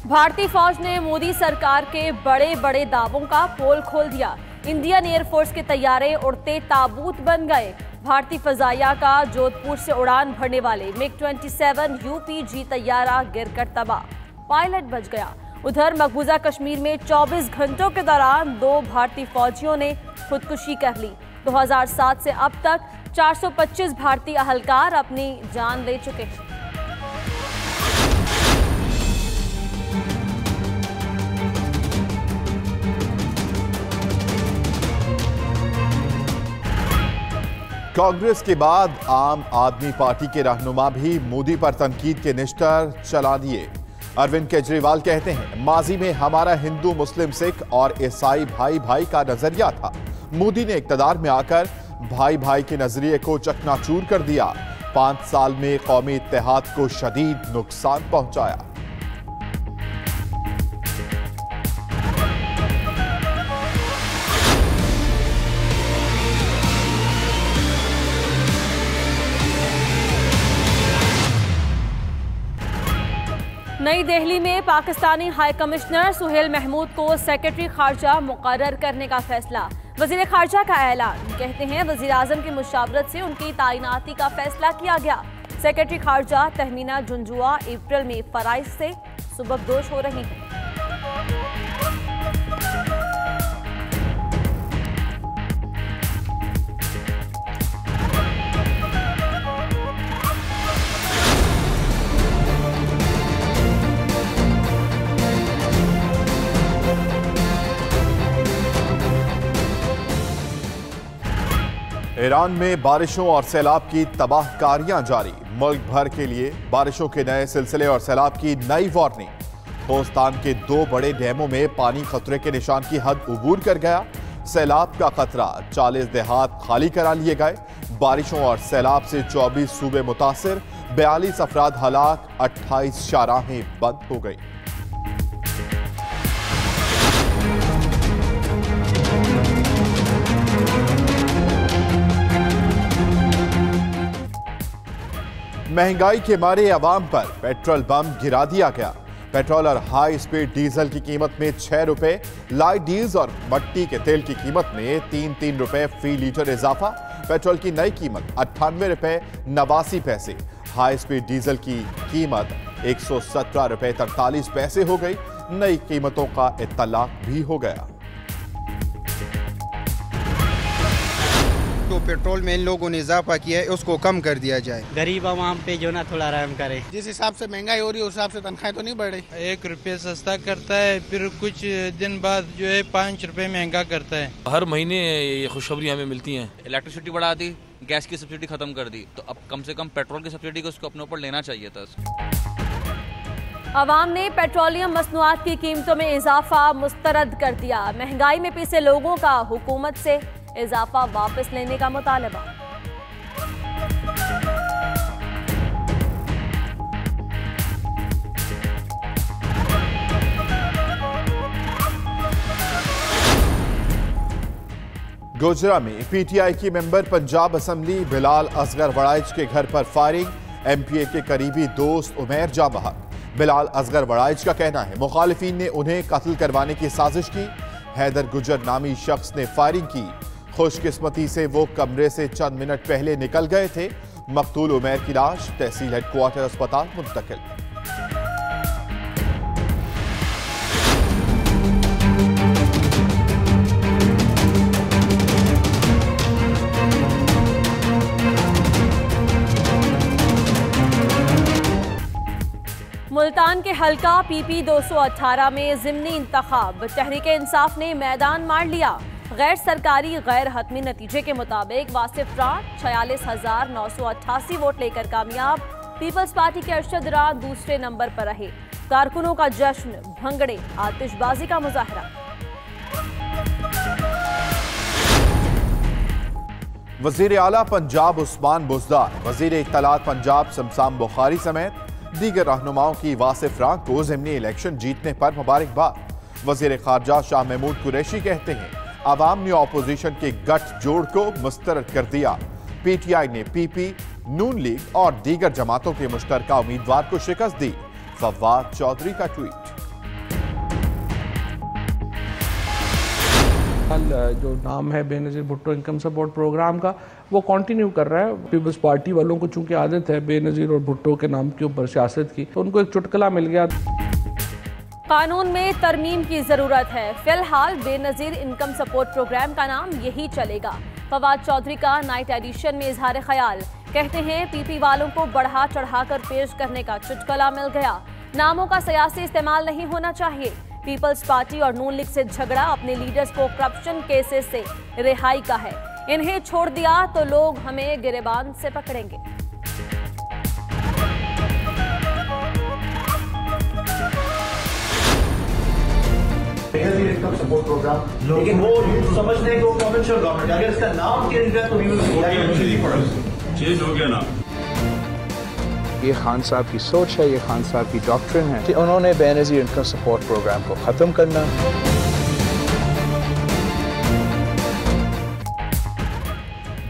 भारतीय फौज ने मोदी सरकार के बड़े बड़े दावों का पोल खोल दिया। इंडियन एयरफोर्स के तैयारे उड़ते ताबूत बन गए। भारतीय फजाइया का जोधपुर से उड़ान भरने वाले MiG-27 UPG तैयारा गिरकर तबाह, पायलट बच गया। उधर मकबूजा कश्मीर में 24 घंटों के दौरान 2 भारतीय फौजियों ने खुदकुशी कर ली। 2007 से अब तक 425 भारतीय अहलकार अपनी जान ले चुके हैं। कांग्रेस के बाद आम आदमी पार्टी के रहनुमा भी मोदी पर तनकीद के निश्तर चला दिए। अरविंद केजरीवाल कहते हैं, माजी में हमारा हिंदू, मुस्लिम, सिख और ईसाई भाई भाई का नजरिया था। मोदी ने इक्तदार में आकर भाई भाई के नजरिए को चकनाचूर कर दिया। 5 साल में कौमी इत्तेहाद को शदीद नुकसान पहुंचाया। नई दिल्ली में पाकिस्तानी हाई कमिश्नर सुहेल महमूद को सेक्रेटरी खारजा मुकर्रर करने का फैसला। वजीर खारजा का ऐलान, कहते हैं वजीर आजम की मुशावरत से उनकी तैनाती का फैसला किया गया। सेक्रेटरी खारजा तहमीना जुंजुआ अप्रैल में फराइज से सुबकदोश हो रही हैं। ईरान में बारिशों और सैलाब की तबाहकारियां जारी। मुल्क भर के लिए बारिशों के नए सिलसिले और सैलाब की नई वार्निंग। खोस्तान के 2 बड़े डैमों में पानी खतरे के निशान की हद उबूर कर गया। सैलाब का खतरा, 40 देहात खाली करा लिए गए। बारिशों और सैलाब से 24 सूबे मुतासिर, 42 अफराद हलाक, 28 शाहराहें बंद हो गई। महंगाई के मारे अवाम पर पेट्रोल बम गिरा दिया गया। पेट्रोल और हाई स्पीड डीजल की कीमत में 6 रुपए, लाइट डीजल और मट्टी के तेल की कीमत में 3 रुपए फी लीटर इजाफा। पेट्रोल की नई कीमत 98 रुपए 89 पैसे। हाई स्पीड डीजल की कीमत 117 रुपए 43 पैसे हो गई। नई कीमतों का इत्तलाक भी हो गया। तो पेट्रोल में इन लोगों ने इजाफा किया है, उसको कम कर दिया जाए। गरीब आवाम पे जो ना थोड़ा रहम करे। जिस हिसाब से महंगाई हो रही है उस हिसाब से तनख्वाहें तो नहीं बढ़ रही। 1 रुपये सस्ता करता है, फिर कुछ दिन बाद जो है 5 रुपये महंगा करता है। हर महीने ये खुशखबरी हमें मिलती हैं। इलेक्ट्रिसिटी बढ़ा दी, गैस की सब्सिडी खत्म कर दी, तो अब कम से कम पेट्रोल की सब्सिडी को उसको अपने ऊपर लेना चाहिए था। अवाम ने पेट्रोलियम मसनूआत की कीमतों में इजाफा मुस्तरद कर दिया। महंगाई में पिसे लोगों का हुकूमत से इजाफा वापस लेने का मुतालबा। गोजरा में पीटीआई की मेंबर पंजाब असेंबली बिलाल असगर वड़ाइच के घर पर फायरिंग। एमपीए के करीबी दोस्त उमैर जा बहक। बिलाल असगर वड़ाइच का कहना है, मुखालिफिन ने उन्हें कत्ल करवाने की साजिश की। हैदर गुजर नामी शख्स ने फायरिंग की। खुशकिस्मती से वो कमरे से चंद मिनट पहले निकल गए थे। मकतूल उमैर की लाश तहसील हेडक्वार्टर अस्पताल मुंतकिल। मुल्तान के हल्का PP 218 में ज़िमनी इंतखाब। तहरीक इंसाफ ने मैदान मार लिया। गैर सरकारी गैर हतमी नतीजे के मुताबिक वासिफ रान 46,988 वोट लेकर कामयाब। पीपल्स पार्टी के अरशद रान दूसरे नंबर पर रहे। कारकुनों का जश्न, भंगड़े, आतिशबाजी का मुजाहरा। वजीर आला पंजाब उस्मान बुज़दार, वजीर इत्तलात पंजाब शमशान बुखारी समेत दीगर रहनुमाओं की वासिफ रान को ज़िमनी इलेक्शन जीतने पर मुबारकबाद। वजीर खारजा शाह महमूद कुरैशी कहते हैं, आवाम ने ऑपोजिशन के गठजोड़ को मुस्तरद कर दिया। पीटीआई ने पीपी, नून लीग और दीगर जमातों के मुश्तरका उम्मीदवार को शिकस्त दी। फवाद चौधरी का ट्वीट। जो नाम है Benazir Bhutto income support program का, वो कंटिन्यू कर रहा है। पीपल्स पार्टी वालों को चूंकि आदत है बेनज़ीर और भुट्टो के नाम के ऊपर सियासत की, तो उनको एक चुटकुला मिल गया। कानून में तरमीम की जरूरत है। फिलहाल बेनज़ीर इनकम सपोर्ट प्रोग्राम का नाम यही चलेगा। फवाद चौधरी का नाइट एडिशन में इजहार ख्याल, कहते हैं पीपी वालों को बढ़ा चढ़ाकर पेश करने का चुटकुला मिल गया। नामों का सियासी इस्तेमाल नहीं होना चाहिए। पीपल्स पार्टी और नून लीग से झगड़ा अपने लीडर्स को करप्शन केसेस से रिहाई का है। इन्हें छोड़ दिया तो लोग हमें गिरेबान से पकड़ेंगे। इनकम सपोर्ट प्रोग्राम, लेकिन वो समझते हैं कि वो प्रोविंशियल गवर्नमेंट, अगर इसका नाम चेंज किया तो चेंज हो गया ना। ये खान साहब की सोच है, ये खान साहब की डॉक्ट्रिन है कि उन्होंने बेनज़ीर इनकम सपोर्ट प्रोग्राम को ख़त्म करना।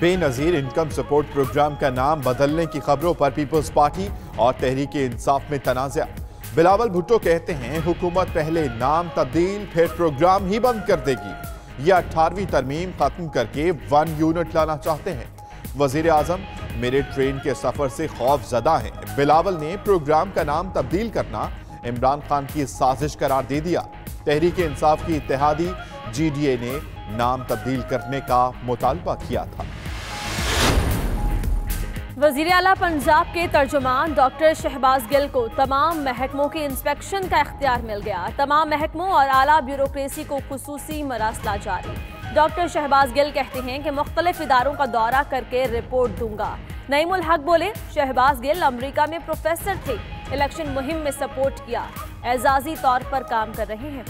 बेनज़ीर इनकम सपोर्ट प्रोग्राम का नाम बदलने की खबरों पर पीपल्स पार्टी और तहरीक इंसाफ में तनाज़ा। बिलावल भुट्टो कहते हैं हुकूमत पहले नाम तब्दील फिर प्रोग्राम ही बंद कर देगी। यह 18वीं तरमीम खत्म करके 1 यूनिट लाना चाहते हैं। वजीर आजम मेरे ट्रेन के सफर से खौफ ज़दा है। बिलावल ने प्रोग्राम का नाम तब्दील करना इमरान खान की साजिश करार दे दिया। तहरीक इंसाफ की इत्तेहादी GDA ने नाम तब्दील करने का मुतालबा किया था। वज़ीर आला पंजाब के तर्जुमान डॉक्टर शहबाज गिल को तमाम महकमों के इंस्पेक्शन का इख्तियार मिल गया। तमाम महकमों और आला ब्यूरोक्रेसी को खुसूसी मरासला जारी। डॉक्टर शहबाज गिल कहते हैं कि मुख्तलिफ इदारों का दौरा करके रिपोर्ट दूंगा। नईमुल हक बोले, शहबाज गिल अमरीका में प्रोफेसर थे, इलेक्शन मुहिम में सपोर्ट किया, एजाजी तौर पर काम कर रहे हैं।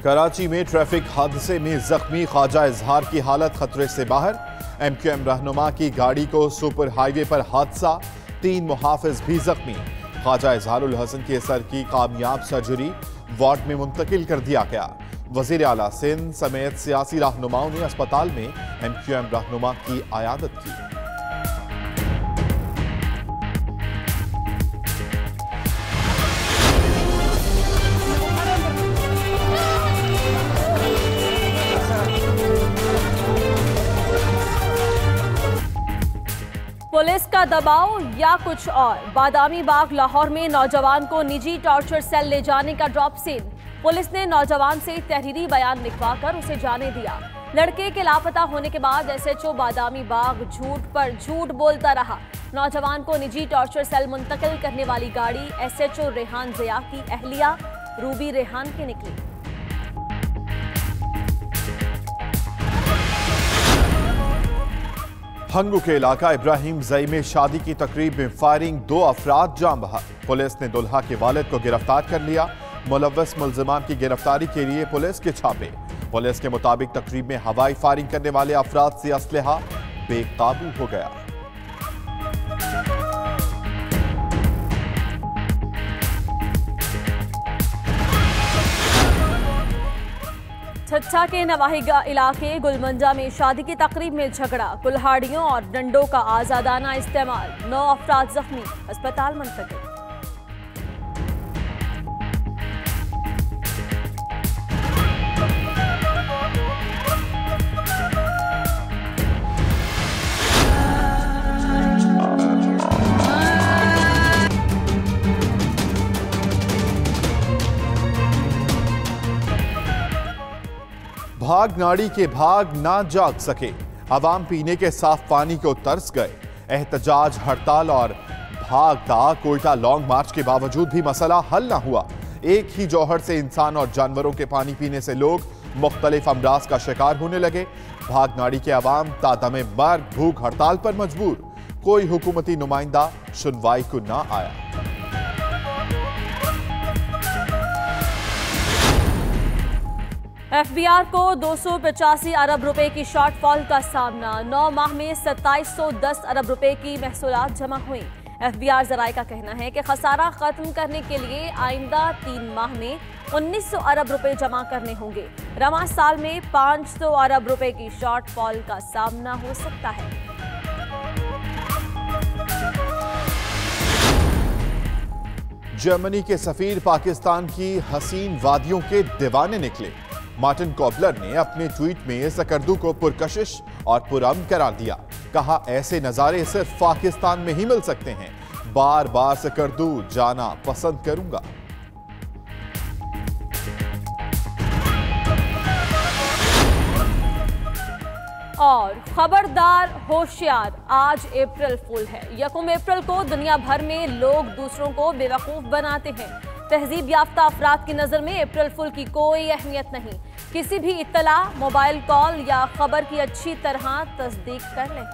कराची में ट्रैफिक हादसे में जख्मी ख्वाजा इजहार की हालत खतरे से बाहर। MQM रहनुमा की गाड़ी को सुपर हाईवे पर हादसा, 3 मुहाफिज भी जख्मी। ख्वाजा इजहारुल हसन के सर की कामयाब सर्जरी वार्ड में मुंतकिल कर दिया गया। वजीर आला सिंध समेत सियासी रहनुमाओं ने अस्पताल में MQM रहनुमा की आयादत की। पुलिस का दबाव या कुछ और। बादामी बाग लाहौर में नौजवान को निजी टॉर्चर सेल ले जाने का ड्रॉप सीन। पुलिस ने नौजवान से तहरीरी बयान लिखवाकर उसे जाने दिया। लड़के के लापता होने के बाद SHO बादामी बाग झूठ पर झूठ बोलता रहा। नौजवान को निजी टॉर्चर सेल मुंतकिल करने वाली गाड़ी SHO रेहान ज़िया की अहलिया रूबी रेहान की निकली। हंगू के इलाका इब्राहिम जई में शादी की तकरीब में फायरिंग, 2 अफराद जान बहा। पुलिस ने दुल्हा के वालिद को गिरफ्तार कर लिया। मुलव्वस मुल्जिमान की गिरफ्तारी के लिए पुलिस के छापे। पुलिस के मुताबिक तकरीब में हवाई फायरिंग करने वाले अफराद से असलहा बेकाबू हो गया। छच्छा के नवाही इलाके गुलमंजा में शादी की तकरीब में झगड़ा, कुल्हाड़ियों और डंडों का आजादाना इस्तेमाल, 9 अफराद जख्मी, अस्पताल मुंतकिल। भाग नाड़ी के भाग ना जाग सके, अवाम पीने के साफ पानी को तरस गए। एहतजाज, हड़ताल और भागता कोयटा लॉन्ग मार्च के बावजूद भी मसला हल ना हुआ। एक ही जौहर से इंसान और जानवरों के पानी पीने से लोग मुख्तलिफ अमराज का शिकार होने लगे। भाग नाड़ी के अवाम तादमे मर्ग भूख हड़ताल पर मजबूर। कोई हुकूमती नुमाइंदा सुनवाई को ना आया। FBR को 285 अरब रुपए की शॉर्टफॉल का सामना। 9 माह में 2710 अरब रुपए की महसूलात जमा हुई। एफबीआर जराये का कहना है कि खसारा खत्म करने के लिए आइंदा 3 माह में 1900 अरब रुपए जमा करने होंगे। रवां साल में 500 अरब रुपए की शॉर्टफॉल का सामना हो सकता है। जर्मनी के सफीर पाकिस्तान की हसीन वादियों के दीवाने निकले। मार्टिन कॉबलर ने अपने ट्वीट में सकर्दू को पुरकशिश और पुरअमन करार दिया। कहा, ऐसे नजारे सिर्फ पाकिस्तान में ही मिल सकते हैं। बार बार सकर्दू जाना पसंद करूंगा। और खबरदार होशियार, आज अप्रैल फूल है। 1 अप्रैल को दुनिया भर में लोग दूसरों को बेवकूफ बनाते हैं। तहजीब याफ्ता अफराद की नजर में अप्रैल फूल की कोई अहमियत नहीं। किसी भी इत्तला, मोबाइल कॉल या खबर की अच्छी तरह तस्दीक कर लें।